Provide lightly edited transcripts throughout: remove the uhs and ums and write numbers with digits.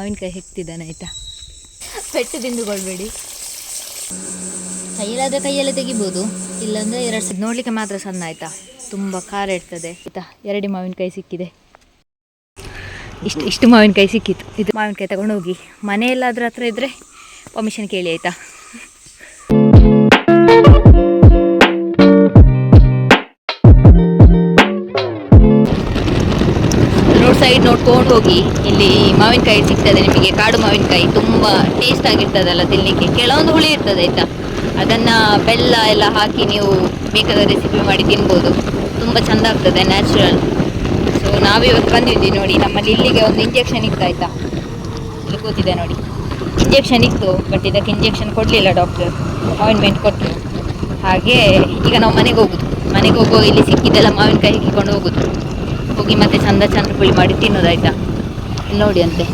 ಮಾವಿನಕಾಯಿ ಹೆಕ್ತಿದ್ದಾನೆ ಆಯಿತಾ. ಪೆಟ್ಟು ತಿಂದುಕೊಳ್ಬೇಡಿ. ಕೈಯಲ್ಲಾದರೆ ಕೈಯಲ್ಲೇ ತೆಗಿಬೋದು, ಇಲ್ಲಾಂದರೆ ಎರಡು ನೋಡಲಿಕ್ಕೆ ಮಾತ್ರ ಸಣ್ಣ ಆಯಿತಾ. ತುಂಬ ಖಾರ ಇರ್ತದೆ ಆಯಿತಾ. 2 ಮಾವಿನಕಾಯಿ ಸಿಕ್ಕಿದೆ. ಇಷ್ಟು ಮಾವಿನಕಾಯಿ ಸಿಕ್ಕಿತ್ತು. ಇದು ಮಾವಿನಕಾಯಿ ತಗೊಂಡು ಹೋಗಿ ಮನೆಯಲ್ಲಾದ್ರ ಹತ್ರ ಇದ್ದರೆ ಪರ್ಮಿಷನ್ ಕೇಳಿ ಆಯಿತಾ. ಸೈಡ್ ನೋಡ್ಕೊಂಡು ಹೋಗಿ. ಇಲ್ಲಿ ಮಾವಿನಕಾಯಿ ಸಿಗ್ತದೆ ನಿಮಗೆ, ಕಾಡು ಮಾವಿನಕಾಯಿ ತುಂಬ ಟೇಸ್ಟ್ ಆಗಿರ್ತದಲ್ಲ ತಿನ್ನಲಿಕ್ಕೆ. ಕೆಲವೊಂದು ಹುಳಿ ಇರ್ತದೆ ಆಯಿತಾ, ಅದನ್ನು ಬೆಲ್ಲ ಎಲ್ಲ ಹಾಕಿ ನೀವು ಬೇಕಾದ ರೆಸಿಪಿ ಮಾಡಿ ತಿನ್ಬೋದು. ತುಂಬ ಚೆಂದ ಆಗ್ತದೆ, ನ್ಯಾಚುರಲ್. ಸೊ ನಾವಿವತ್ತು ಬಂದಿದ್ವಿ ನೋಡಿ. ನಮ್ಮಲ್ಲಿ ಇಲ್ಲಿಗೆ ಒಂದು ಇಂಜೆಕ್ಷನ್ ಇತ್ತು ಆಯಿತಾ. ಇಲ್ಲಿ ಕೂತಿದೆ ನೋಡಿ, ಇಂಜೆಕ್ಷನ್ ಇತ್ತು. ಬಟ್ ಇದಕ್ಕೆ ಇಂಜೆಕ್ಷನ್ ಕೊಡಲಿಲ್ಲ ಡಾಕ್ಟರ್, ಅಪಾಯಿಂಟ್ಮೆಂಟ್ ಕೊಟ್ಟರು. ಹಾಗೆ ಈಗ ನಾವು ಮನೆಗೆ ಹೋಗುವಾಗ ಇಲ್ಲಿ ಸಿಕ್ಕಿದ್ದೆಲ್ಲ ಮಾವಿನಕಾಯಿ ಹಿಕ್ಕಿಕೊಂಡು ಹೋಗಿ ಮತ್ತೆ ಚಂದ ಪುಳಿ ಮಾಡಿ ತಿನ್ನೋದಾಯ್ತಾ. ಇಲ್ಲಿ ನೋಡಿ ಅಂತೆ,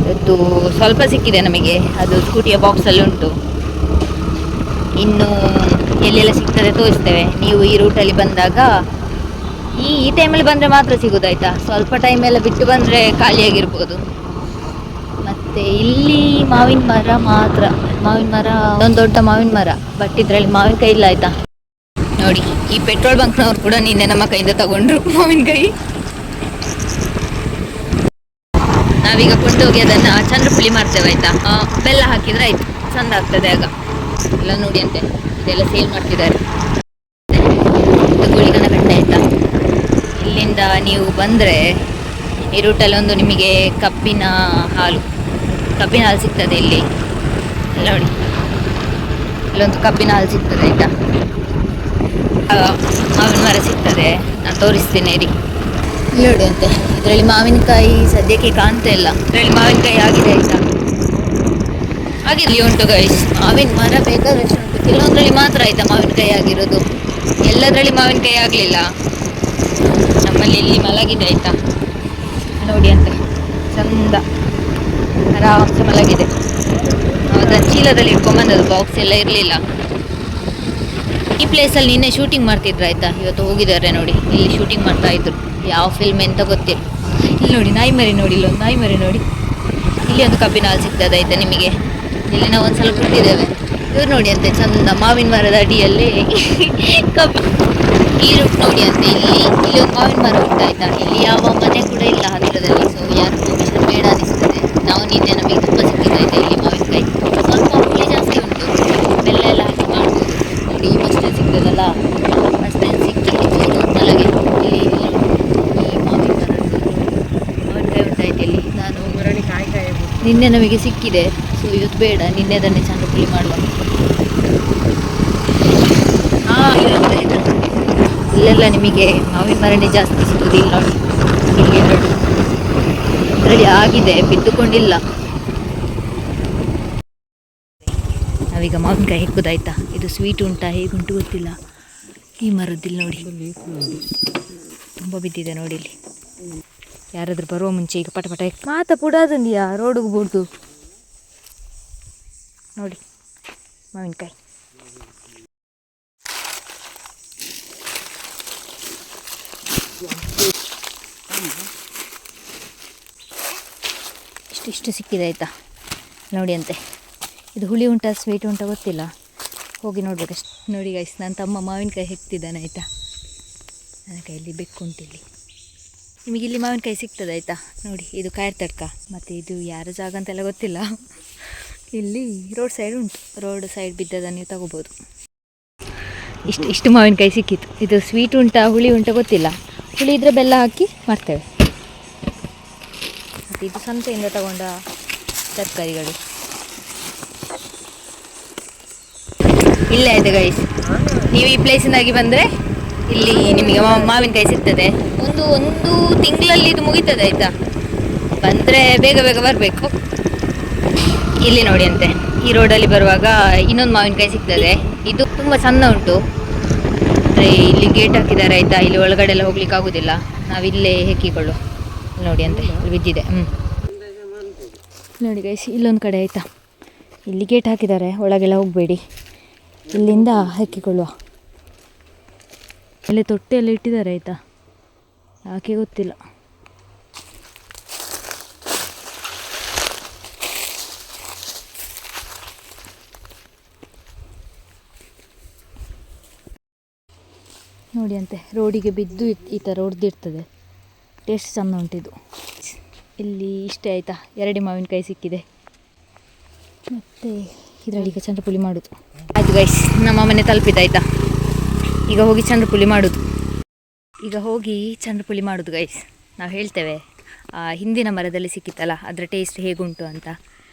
ಇವತ್ತು ಸ್ವಲ್ಪ ಸಿಕ್ಕಿದೆ ನಮಗೆ. ಅದು ಸ್ಕೂಟಿಯ ಬಾಕ್ಸಲ್ಲಿ ಉಂಟು. ಇನ್ನು ಎಲ್ಲೆಲ್ಲ ಸಿಗ್ತದೆ ತೋರಿಸ್ತೇವೆ. ನೀವು ಈ ರೂಟಲ್ಲಿ ಬಂದಾಗ ಈ ಟೈಮಲ್ಲಿ ಬಂದರೆ ಮಾತ್ರ ಸಿಗೋದಾಯ್ತಾ. ಸ್ವಲ್ಪ ಟೈಮೆಲ್ಲ ಬಿಟ್ಟು ಬಂದರೆ ಖಾಲಿಯಾಗಿರ್ಬೋದು. ಮತ್ತು ಇಲ್ಲಿ ಮಾವಿನ ಮರ ಒಂದು ದೊಡ್ಡ ಮಾವಿನ ಮರ. ಬಟ್ ಇದರಲ್ಲಿ ಮಾವಿನಕಾಯಿ ಇಲ್ಲ ಆಯಿತಾ. ನೋಡಿ, ಈ ಪೆಟ್ರೋಲ್ ಬಂಕ್ನವ್ರು ಕೂಡ ನಿನ್ನೆ ನಮ್ಮ ಕೈಯಿಂದ ತಗೊಂಡ್ರು ಮಾವಿನಕಾಯಿ. ನಾವೀಗ ಕೊಂಡೋಗಿ ಅದನ್ನು ಚಂದ್ರಪುಳಿ ಮಾಡ್ತೇವೆ ಆಯಿತಾ. ಬೆಲ್ಲ ಹಾಕಿದರೆ ಆಯಿತು, ಚೆಂದ ಆಗ್ತದೆ ಆಗ. ಎಲ್ಲ ನೋಡಿ ಅಂತೆ, ಇದೆಲ್ಲ ಸೇಲ್ ಮಾಡ್ತಿದ್ದಾರೆ. ಗೋಳಿಗನ ಕಟ್ಟೆ ಆಯಿತಾ. ಇಲ್ಲಿಂದ ನೀವು ಬಂದರೆ ಈ ರೂಟಲ್ಲಿ ಒಂದು ನಿಮಗೆ ಕಬ್ಬಿನ ಹಾಲು ಸಿಗ್ತದೆ ಇಲ್ಲಿ. ಎಲ್ಲ ನೋಡಿ, ಇಲ್ಲೊಂದು ಕಬ್ಬಿನ ಹಾಲು ಸಿಗ್ತದೆ ಆಯಿತಾ. ಮಾವಿನ ಮರ ಸಿಗ್ತದೆ, ನಾನು ತೋರಿಸ್ತೀನಿ ರೀ. ನೋಡಿ ಅಂತೆ, ಇದರಲ್ಲಿ ಮಾವಿನಕಾಯಿ ಸದ್ಯಕ್ಕೆ ಕಾಣ್ತಾ ಇಲ್ಲ. ಇದರಲ್ಲಿ ಮಾವಿನಕಾಯಿ ಆಗಿದೆ ಆಯಿತಾ. ಆಗಿರಲಿ ಉಂಟು ಗೈಸ್, ಮಾವಿನ ಮರ ಬೇಕಾದಷ್ಟು ಉಂಟು. ಕೆಲವೊಂದರಲ್ಲಿ ಮಾತ್ರ ಆಯಿತಾ ಮಾವಿನಕಾಯಿ ಆಗಿರೋದು, ಎಲ್ಲದರಲ್ಲಿ ಮಾವಿನಕಾಯಿ ಆಗಲಿಲ್ಲ. ನಮ್ಮಲ್ಲಿ ಇಲ್ಲಿ ಮಲಗಿದೆ ಆಯಿತಾ. ನೋಡಿ ಅಂತೆ, ಚಂದ ಆರಾಮ್ಸೆ ಮಲಗಿದೆ. ಅದನ್ನು ಚೀಲದಲ್ಲಿ ಇಟ್ಕೊಂಡ್ಬಂದದ್ದು, ಬಾಕ್ಸ್ ಎಲ್ಲ ಇರಲಿಲ್ಲ. ಈ ಪ್ಲೇಸಲ್ಲಿ ನಿನ್ನೆ ಶೂಟಿಂಗ್ ಮಾಡ್ತಿದ್ರು ಆಯಿತಾ. ಇವತ್ತು ಹೋಗಿದ್ದಾರೆ ನೋಡಿ, ಇಲ್ಲಿ ಶೂಟಿಂಗ್ ಮಾಡ್ತಾ ಇದ್ರು. ಯಾವ ಫಿಲ್ಮ್ ಎಂತ ಗೊತ್ತಿಲ್ಲ. ಇಲ್ಲಿ ನೋಡಿ ನಾಯಿ ಮರಿ ನೋಡಿ, ಇಲ್ಲೊಂದು ನಾಯಿ ಮರಿ ನೋಡಿ. ಇಲ್ಲಿ ಒಂದು ಕಬ್ಬಿನ ಹಾಲು ಸಿಗ್ತದೆ ಆಯಿತಾ ನಿಮಗೆ. ಇಲ್ಲಿ ನಾವು ಒಂದು ಸಲ ಕೊಟ್ಟಿದ್ದೇವೆ. ಇವ್ರು ನೋಡಿ ಅಂತೆ, ಚಂದ ಮಾವಿನ ಮರದ ಅಡಿಯಲ್ಲಿ ಕಬ್ಬು. ಈ ರೂಟ್ ನೋಡಿ ಅಂತೆ. ಇಲ್ಲಿ ಒಂದು ಮಾವಿನ ಮರ ಉಂಟಾಯ್ತಾ. ಇಲ್ಲಿ ಯಾವ ಮನೆ ಕೂಡ ಇಲ್ಲ ಹತ್ತಿರದಲ್ಲಿ. ಸೊ ಯಾರು ಪರ್ಮಿಷನ್ ಬೇಡ ಅನಿಸ್ತದೆ. ನಾವು ನಿನ್ನೆ ನಮಗೆ ತುಂಬ ಸಿಕ್ಕಿದ್ದಾಯ್ತಾ ಇಲ್ಲಿ ಮಾವಿನಕಾಯಿ. ಸ್ವಲ್ಪ ಹುಳಿ ಜಾಸ್ತಿ ಉಂಟು, ಬೆಲ್ಲ ಎಲ್ಲ ಹಾಕಿ ಮಾಡ್ಬೋದು. ನೋಡಿ ಈ ಬಸ್ ಸ್ಟ್ಯಾಂಡ್ ಸಿಗ್ತದಲ್ಲ, ಬಸ್ ಸ್ಟ್ಯಾಂಡ್ ಸಿಕ್ಕಿ ಮಲಗೆ ಇಲ್ಲಿ ಈ ಮಾವಿನಕಾಯಿ ಉಂಟಾಯ್ತು ಇಲ್ಲಿ. ನಾನು ನಿನ್ನೆ ನಮಗೆ ಸಿಕ್ಕಿದೆ, ಸೊ ಇವತ್ತು ಬೇಡ, ನಿನ್ನೆ ಅದನ್ನೇ ಚಂದ್ರಪುಳಿ ಮಾಡುವ. ಇಲ್ಲೆಲ್ಲ ನಿಮಗೆ ಮಾವಿನ ಮರನೇ ಜಾಸ್ತಿ ಸಿಗೋದು. ಇಲ್ಲಿ ನೋಡಿ, ಇಲ್ಲಿ ನೋಡಿ ಇದರಲ್ಲಿ ಆಗಿದೆ, ಬಿದ್ದುಕೊಂಡಿಲ್ಲ. ನಾವೀಗ ಮಾವಿನಕಾಯಿ ಹೆಕ್ಕುದಾಯ್ತಾ. ಇದು ಸ್ವೀಟ್ ಉಂಟಾ ಹೇಗುಂಟು ಗೊತ್ತಿಲ್ಲ. ಈ ಮರದ್ದಿಲ್ಲ ನೋಡಿ, ತುಂಬ ಬಿದ್ದಿದೆ ನೋಡಿ. ಇಲ್ಲಿ ಯಾರಾದರೂ ಬರುವ ಮುಂಚೆ ಈಗ ಪಟ ಮಾತ ಪುಡಾದಂದಿಯಾ ರೋಡಿಗೆ ಬೋಡ್ದು ನೋಡಿ ಮಾವಿನಕಾಯಿ. ಇಷ್ಟು ಸಿಕ್ಕಿದೆ ಆಯಿತಾ. ನೋಡಿ ಅಂತೆ, ಇದು ಹುಳಿ ಉಂಟಾ ಸ್ವೀಟ್ ಉಂಟಾ ಗೊತ್ತಿಲ್ಲ, ಹೋಗಿ ನೋಡ್ಬೇಕಷ್ಟು. ನೋಡಿ ಗೈಸ್, ನನ್ನ ತಮ್ಮ ಮಾವಿನಕಾಯಿ ಹೆಕ್ತಿದ್ದಾನೆ ಆಯಿತಾ. ನನ್ನ ಕೈಯಲ್ಲಿ ಬೆಕ್ಕುಂಟಿಲ್ಲಿ. ನಿಮಗೆ ಇಲ್ಲಿ ಮಾವಿನಕಾಯಿ ಸಿಗ್ತದೆ ಆಯಿತಾ. ನೋಡಿ, ಇದು ಕಾಯರ್ ತಡ್ಕ, ಮತ್ತು ಇದು ಯಾರ ಜಾಗ ಅಂತೆಲ್ಲ ಗೊತ್ತಿಲ್ಲ. ಇಲ್ಲಿ ರೋಡ್ ಸೈಡ್ ಉಂಟು, ರೋಡ್ ಸೈಡ್ ಬಿದ್ದದನ್ನು ನೀವು ತಗೋಬೋದು. ಇಷ್ಟು ಮಾವಿನಕಾಯಿ ಸಿಕ್ಕಿತ್ತು. ಇದು ಸ್ವೀಟ್ ಉಂಟಾ ಹುಳಿ ಉಂಟಾ ಗೊತ್ತಿಲ್ಲ. ಹುಳಿ ಇದ್ದರೆ ಬೆಲ್ಲ ಹಾಕಿ ಮಾಡ್ತೇವೆ. ಮತ್ತು ಇದು ಸಂತೆಯಿಂದ ತಗೊಂಡ ತರಕಾರಿಗಳು. ಇಲ್ಲೇ ಆಯಿತು ಗೈಸ್, ನೀವು ಈ ಪ್ಲೇಸಿಂದಾಗಿ ಬಂದರೆ ಇಲ್ಲಿ ನಿಮಗೆ ಮಾವಿನಕಾಯಿ ಸಿಗ್ತದೆ. ಒಂದು ತಿಂಗಳಲ್ಲಿ ಇದು ಮುಗೀತದೆ ಆಯಿತಾ. ಬಂದರೆ ಬೇಗ ಬರಬೇಕು. ಇಲ್ಲಿ ನೋಡಿ ಅಂತೆ, ಈ ರೋಡಲ್ಲಿ ಬರುವಾಗ ಇನ್ನೊಂದು ಮಾವಿನಕಾಯಿ ಸಿಗ್ತದೆ. ಇದು ತುಂಬ ಸಣ್ಣ ಉಂಟು. ಅಂದರೆ ಇಲ್ಲಿ ಗೇಟ್ ಹಾಕಿದ್ದಾರೆ ಆಯಿತಾ. ಇಲ್ಲಿ ಒಳಗಡೆ ಎಲ್ಲ ಹೋಗ್ಲಿಕ್ಕೆ ಆಗೋದಿಲ್ಲ, ನಾವಿಲ್ಲೇ ಹೆಕ್ಕಿಕೊಳ್ಳು. ನೋಡಿ ಅಂತೆ, ಇಲ್ಲಿ ಬಿದ್ದಿದೆ. ನೋಡಿ ಗೈಸ್, ಇಲ್ಲೊಂದು ಕಡೆ ಆಯಿತಾ, ಇಲ್ಲಿ ಗೇಟ್ ಹಾಕಿದ್ದಾರೆ, ಒಳಗೆಲ್ಲ ಹೋಗಬೇಡಿ, ಇಲ್ಲಿಂದ ಹೆಕ್ಕಿಕೊಳ್ಳುವ. ಇಲ್ಲಿ ತೊಟ್ಟೆಲ್ಲ ಇಟ್ಟಿದ್ದಾರೆ ಆಯಿತಾ, ಯಾಕೆ ಗೊತ್ತಿಲ್ಲ. ನೋಡಿ ಅಂತೆ ರೋಡಿಗೆ ಬಿದ್ದು ಈ ಥರ ಹೊಡೆದಿರ್ತದೆ. ಟೇಸ್ಟ್ ಚೆಂದ ಉಂಟಿದು. ಇಲ್ಲಿ ಇಷ್ಟೇ ಆಯಿತಾ, 2 ಮಾವಿನಕಾಯಿ ಸಿಕ್ಕಿದೆ. ಮತ್ತು ಇದರಲ್ಲಿ ಈಗ ಚಂದ್ರಪುಳಿ ಮಾಡೋದು ಆಯಿತು ಗೈಸ್. ನಮ್ಮ ಮನೆ ತಲುಪಿದಾಯ್ತಾ, ಈಗ ಹೋಗಿ ಚಂದ್ರಪುಳಿ ಮಾಡೋದು ಗೈಸ್. ನಾವು ಹೇಳ್ತೇವೆ ಹಿಂದಿನ ಮರದಲ್ಲಿ ಸಿಕ್ಕಿತ್ತಲ್ಲ ಅದರ ಟೇಸ್ಟ್ ಹೇಗುಂಟು ಅಂತ.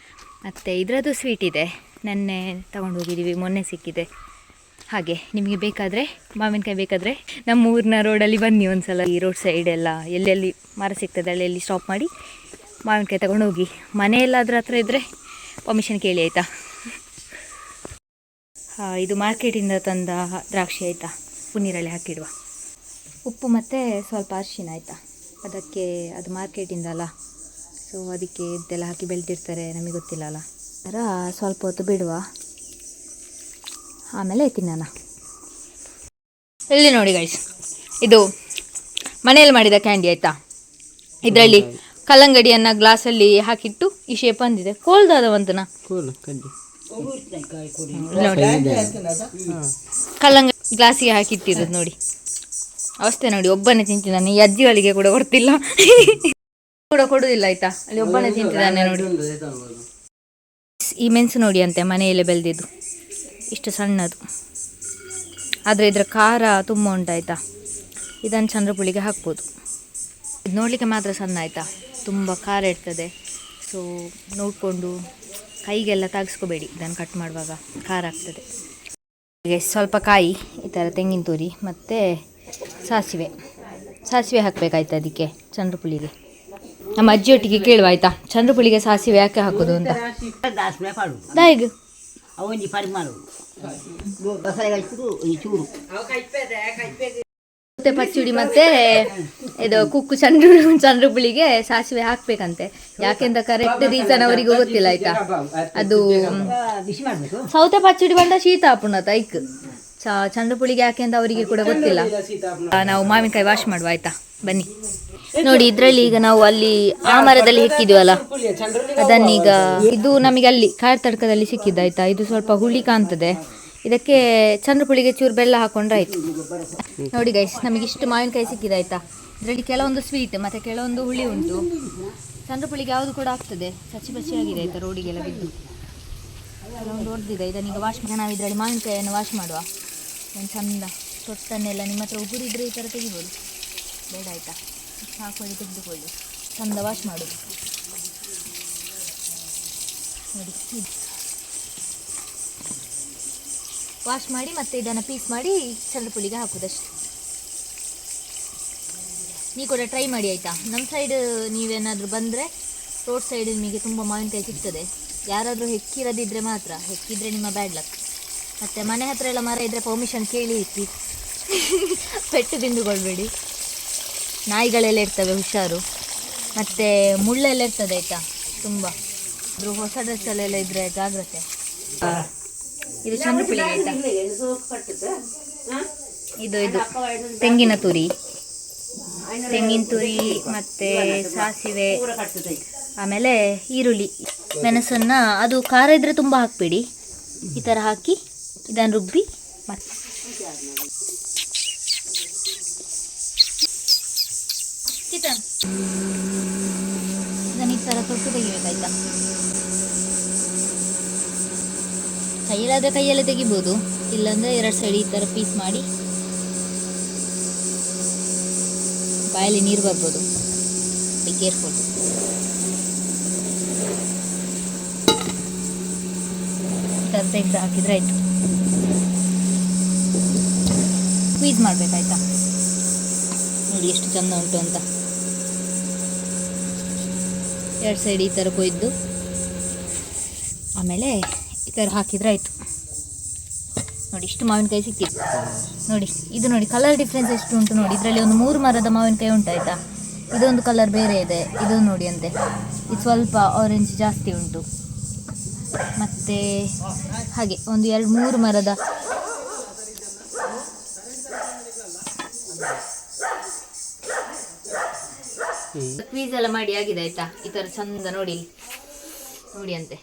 ಮತ್ತು ಇದರದ್ದು ಸ್ವೀಟ್ ಇದೆ, ನೆನ್ನೆ ತಗೊಂಡು ಹೋಗಿದ್ದೀವಿ, ಮೊನ್ನೆ ಸಿಕ್ಕಿದೆ. ಹಾಗೆ ನಿಮಗೆ ಬೇಕಾದರೆ ಮಾವಿನಕಾಯಿ ಬೇಕಾದರೆ ನಮ್ಮ ಊರಿನ ರೋಡಲ್ಲಿ ಬನ್ನಿ ಒಂದ್ಸಲ. ಈ ರೋಡ್ ಸೈಡ್ ಎಲ್ಲ ಎಲ್ಲೆಲ್ಲಿ ಮರ ಸಿಗ್ತದೆ ಅಲ್ಲೆಲ್ಲಿ ಸ್ಟಾಪ್ ಮಾಡಿ ಮಾವಿನಕಾಯಿ ತಗೊಂಡು ಹೋಗಿ. ಮನೆಯೆಲ್ಲಾದ್ರ ಹತ್ರ ಇದ್ದರೆ ಪರ್ಮಿಷನ್ ಕೇಳಿ ಆಯಿತಾ. ಇದು ಮಾರ್ಕೆಟಿಂದ ತಂದ ದ್ರಾಕ್ಷಿ ಆಯಿತಾ. ನೀರಲ್ಲಿ ಹಾಕಿಡುವ, ಉಪ್ಪು ಮತ್ತು ಸ್ವಲ್ಪ ಅರಿಶಿನ ಆಯಿತಾ. ಅದಕ್ಕೆ ಅದು ಮಾರ್ಕೆಟಿಂದ ಅಲ್ಲ, ಸೊ ಅದಕ್ಕೆ ಇದೆಲ್ಲ ಹಾಕಿ ಬೆಳೆದಿರ್ತಾರೆ, ನಮಗೆ ಗೊತ್ತಿಲ್ಲ ಅಲ್ಲ. ಥರ ಸ್ವಲ್ಪ ಹೊತ್ತು ಬಿಡುವ, ಆಮೇಲೆ ತಿನ್ನೋಣ. ಇಲ್ಲಿ ನೋಡಿ ಗೈಸ್, ಇದು ಮನೆಯಲ್ಲಿ ಮಾಡಿದ ಕ್ಯಾಂಡಿ ಆಯಿತಾ. ಇದರಲ್ಲಿ ಕಲ್ಲಂಗಡಿಯನ್ನು ಗ್ಲಾಸಲ್ಲಿ ಹಾಕಿಟ್ಟು ಈ ಶೇಪ್ ಬಂದಿದೆ. ಕೋಲ್ದಾದವಂತನ ನೋಡಿ, ಕಲ್ಲಂಗಡಿ ಗ್ಲಾಸಿಗೆ ಹಾಕಿಟ್ಟಿರೋದು ನೋಡಿ. ಅವಸ್ಥೆ ನೋಡಿ, ಒಬ್ಬನೇ ತಿಂತಿದ್ದಾನೆ. ಈ ಅಜ್ಜಿಗಳಿಗೆ ಕೂಡ ಕೊಡ್ತಿಲ್ಲ, ಕೂಡ ಕೊಡುವುದಿಲ್ಲ ಆಯಿತಾ. ಅಲ್ಲಿ ಒಬ್ಬನೇ ತಿಂತಿದ್ದಾನೆ ನೋಡಿ. ಈ ಮೆಣಸು ನೋಡಿ ಅಂತೆ ಮನೆಯಲ್ಲೇ ಬೆಳೆದಿದ್ದು, ಇಷ್ಟು ಸಣ್ಣದು. ಆದರೆ ಇದರ ಖಾರ ತುಂಬ ಉಂಟಾಯ್ತಾ. ಇದನ್ನು ಚಂದ್ರಪುಳಿಗೆ ಹಾಕ್ಬೋದು. ಇದು ನೋಡಲಿಕ್ಕೆ ಮಾತ್ರ ಸಣ್ಣ ಆಯಿತಾ, ತುಂಬ ಖಾರ ಇರ್ತದೆ. ಸೊ ನೋಡಿಕೊಂಡು ಕೈಗೆಲ್ಲ ತಾಗಿಸ್ಕೋಬೇಡಿ, ಇದನ್ನು ಕಟ್ ಮಾಡುವಾಗ ಖಾರ ಆಗ್ತದೆ. ಹೀಗೆ ಸ್ವಲ್ಪ ಕಾಯಿ, ಈ ಥರ ತೆಂಗಿನ ತುರಿ ಮತ್ತು ಸಾಸಿವೆ ಹಾಕಬೇಕಾಯ್ತು ಅದಕ್ಕೆ ಚಂದ್ರಪುಳಿಗೆ. ನಮ್ಮ ಅಜ್ಜಿಯೊಟ್ಟಿಗೆ ಕೇಳುವ ಆಯಿತಾ, ಚಂದ್ರಪುಳಿಗೆ ಸಾಸಿವೆ ಯಾಕೆ ಹಾಕೋದು ಅಂತ. ದಾಯಿಗೆ ಮತ್ತೆ ಪಚ್ಚಡಿ ಮತ್ತೆ ಇದು ಕುಕ್ಕು ಚಂದ್ರಪುಳಿಗೆ ಸಾಸಿವೆ ಹಾಕ್ಬೇಕಂತೆ. ಯಾಕೆಂತ ಕರೆಕ್ಟ್ ರೀಸನ್ ಅವರಿಗೂ ಗೊತ್ತಿಲ್ಲ ಆಯ್ತಾ. ಅದು ಸೌತೆ ಪಚ್ಚಡಿ ಬಂದ ಶೀತ ಆಪುಣತ ಐಕ್ ಚಂದ್ರಪುಳಿಗೆ ಯಾಕೆ ಅಂತ ಅವರಿಗೆ ಕೂಡ ಗೊತ್ತಿಲ್ಲ. ನಾವು ಮಾವಿನಕಾಯಿ ವಾಶ್ ಮಾಡುವ ಆಯ್ತಾ, ಬನ್ನಿ. ನೋಡಿ ಇದರಲ್ಲಿ ಈಗ ನಾವು ಅಲ್ಲಿ ಆ ಮರದಲ್ಲಿ ಹೆಕ್ಕಿದ್ವಲ್ಲ ಅದನ್ನೀಗ, ಇದು ನಮಗೆ ಅಲ್ಲಿ ಕಾರ್ತಡ್ಕದಲ್ಲಿ ಸಿಕ್ಕಿದ್ದಾಯ್ತಾ. ಇದು ಸ್ವಲ್ಪ ಹುಳಿ ಕಾಣ್ತದೆ, ಇದಕ್ಕೆ ಚಂದ್ರಪುಳಿಗೆ ಚೂರು ಬೆಲ್ಲ ಹಾಕೊಂಡ್ರೆ ಆಯ್ತು. ನೋಡಿ ಗೈಸ್, ನಮಗೆ ಇಷ್ಟು ಮಾವಿನಕಾಯಿ ಸಿಕ್ಕಿದಾಯ್ತಾ. ಇದರಲ್ಲಿ ಕೆಲವೊಂದು ಸ್ವೀಟ್ ಮತ್ತು ಕೆಲವೊಂದು ಹುಳಿ ಉಂಟು. ಚಂದ್ರಪುಳಿಗೆ ಯಾವುದು ಕೂಡ ಆಗ್ತದೆ. ಸಚ್ಚಿ ಆಗಿದೆ ಆಯ್ತಾ, ರೋಡಿಗೆಲ್ಲ ಬಿದ್ದು ಕೆಲವೊಂದು ಹೊಡೆದಿದೆ. ಇದನ್ನೀಗ ವಾಶ್ ಮಾಡಿ ನಾವು ಇದರಲ್ಲಿ ಮಾವಿನಕಾಯಿಯನ್ನು ವಾಶ್ ಮಾಡುವ. ಒಂದು ಚಂದ ತೊಟ್ಟನ್ನೆಲ್ಲ ನಿಮ್ಮ ಹತ್ರ ಉಗುರಿದ್ರೆ ಈ ಥರ ತೆಗಿಬೋದು, ಬೇಡ ಆಯಿತಾ. ಹಾಕೊಳ್ಳಿ, ತೆಗೆದುಕೊಳ್ಳಿ, ಚಂದ ವಾಶ್ ಮಾಡೋದು ನೋಡಿ. ವಾಶ್ ಮಾಡಿ ಮತ್ತೆ ಇದನ್ನು ಪೀಸ್ ಮಾಡಿ ಚಂದ್ರಪುಳಿಗೆ ಹಾಕೋದಷ್ಟೆ. ನೀವು ಕೂಡ ಟ್ರೈ ಮಾಡಿ ಆಯಿತಾ. ನಮ್ಮ ಸೈಡ್ ನೀವೇನಾದರೂ ಬಂದರೆ ರೋಡ್ ಸೈಡ್ ನಿಮಗೆ ತುಂಬ ಮಾವಿನಕಾಯಿ ಸಿಗ್ತದೆ. ಯಾರಾದರೂ ಹೆಕ್ಕಿರದಿದ್ದರೆ ಮಾತ್ರ, ಹೆಕ್ಕಿದ್ರೆ ನಿಮ್ಮ ಬ್ಯಾಡ್ ಲಕ್. ಮತ್ತು ಮನೆ ಹತ್ರ ಎಲ್ಲ ಮರ ಇದ್ದರೆ ಪರ್ಮಿಷನ್ ಕೇಳಿ ಹೆಕ್ಕಿ, ಪೆಟ್ಟು ತಿಂದುಕೊಳ್ಬೇಡಿ. ನಾಯಿಗಳೆಲ್ಲ ಇರ್ತವೆ, ಹುಷಾರು. ಮತ್ತು ಮುಳ್ಳೆಲ್ಲ ಇರ್ತದೆ ಆಯಿತಾ ತುಂಬ. ಅದ್ರ ಹೊಸ ಡ್ರೆಸ್ಸಲ್ಲೆಲ್ಲ ಇದ್ದರೆ ಜಾಗ್ರತೆ. ಇದು ಚಂದ್ರಪುಳಿ ಆಯಿತಾ. ಇದು ತೆಂಗಿನ ತುರಿ ಮತ್ತು ಸಾಸಿವೆ, ಆಮೇಲೆ ಈರುಳ್ಳಿ, ಮೆಣಸನ್ನು ಅದು ಖಾರ ಇದ್ದರೆ ತುಂಬ ಹಾಕಬೇಡಿ. ಈ ಥರ ಹಾಕಿ ಇದನ್ನು ರುಬ್ಬಿ ಮತ್ತೆ ಇದನ್ನು ಈ ಥರ ತೊಟ್ಟು ತೆಗಿಬೇಕಾಯ್ತಾ. ಕೈಯಲ್ಲಾದರೆ ಕೈಯಲ್ಲೇ ತೆಗಿಬೋದು, ಇಲ್ಲಾಂದರೆ 2 ಸೈಡ್ ಈ ಥರ ಪೀಸ್ ಮಾಡಿ. ಬಾಯಲ್ಲಿ ನೀರು ಬರ್ಬೋದು, ಬಿ ಕೇರ್ಫುಲ್. ಈ ಥರ ತೆಗೆದು ಹಾಕಿದರೆ ಆಯಿತು. ಸ್ಕ್ವೀಸ್ ಮಾಡಬೇಕಾಯ್ತಾ. ನೋಡಿ ಎಷ್ಟು ಚೆಂದ ಉಂಟು ಅಂತ. 2 ಸೈಡ್ ಈ ಥರ ಕೊಯ್ದು ಆಮೇಲೆ ಈ ಥರ ಹಾಕಿದರೆ ಆಯಿತು. ನೋಡಿ ಇಷ್ಟು ಮಾವಿನಕಾಯಿ ಸಿಕ್ಕಿತ್ತು ನೋಡಿ. ಇದು ನೋಡಿ ಕಲರ್ ಡಿಫ್ರೆನ್ಸ್ ಎಷ್ಟು ಉಂಟು ನೋಡಿ. ಇದರಲ್ಲಿ ಒಂದು 3 ಮರದ ಮಾವಿನಕಾಯಿ ಉಂಟಾಯ್ತಾ. ಇದೊಂದು ಕಲರ್ ಬೇರೆ ಇದೆ, ಇದು ನೋಡಿ ಅಂತೆ. ಇದು ಸ್ವಲ್ಪ ಆರೆಂಜ್ ಜಾಸ್ತಿ ಉಂಟು. ಮತ್ತು ಹಾಗೆ ಒಂದು 2-3 ಮರದ ಕ್ವೀಸ್ ಎಲ್ಲ ಮಾಡಿ ಆಗಿದೆ ಆಯ್ತಾ. ಈ ಥರ ಚಂದ ನೋಡಿ ಅಂತೆ.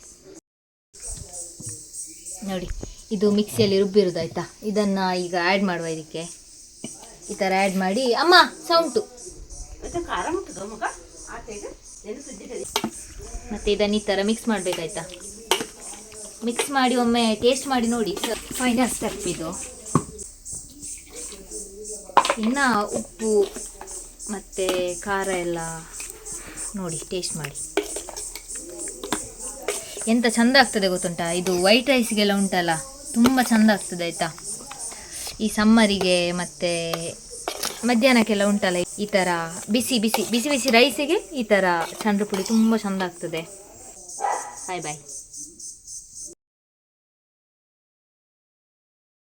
ನೋಡಿ ಇದು ಮಿಕ್ಸಿಯಲ್ಲಿ ರುಬ್ಬಿರೋದಾಯ್ತಾ. ಇದನ್ನು ಈಗ ಆ್ಯಡ್ ಮಾಡುವ ಇದಕ್ಕೆ. ಈ ಥರ ಆ್ಯಡ್ ಮಾಡಿ ಅಮ್ಮ ಸೌಂಟು ಮತ್ತು ಇದನ್ನು ಈ ಥರ ಮಿಕ್ಸ್ ಮಾಡಬೇಕಾಯ್ತಾ. ಮಿಕ್ಸ್ ಮಾಡಿ ಒಮ್ಮೆ ಟೇಸ್ಟ್ ಮಾಡಿ ನೋಡಿ. ಫೈನಲ್ ಸ್ಟೆಪ್ ಇದು. ಇನ್ನು ಉಪ್ಪು ಮತ್ತು ಖಾರ ಎಲ್ಲ ನೋಡಿ ಟೇಸ್ಟ್ ಮಾಡಿ. ಎಂತ ಚೆಂದ ಆಗ್ತದೆ ಗೊತ್ತುಂಟಾ, ಇದು ವೈಟ್ ರೈಸ್ಗೆಲ್ಲ ಉಂಟಲ್ಲ ತುಂಬ ಚೆಂದ ಆಗ್ತದೆ ಆಯಿತಾ. ಈ ಸಮ್ಮರಿಗೆ ಮತ್ತು ಮಧ್ಯಾಹ್ನಕ್ಕೆಲ್ಲ ಉಂಟಲ್ಲ ಈ ಥರ ಬಿಸಿ ಬಿಸಿ ಬಿಸಿ ಬಿಸಿ ರೈಸಿಗೆ ಈ ಥರ ಚಂದ್ರ ಪುಡಿ ತುಂಬ ಚೆಂದ ಆಗ್ತದೆ. ಬಾಯ್ ಬಾಯ್.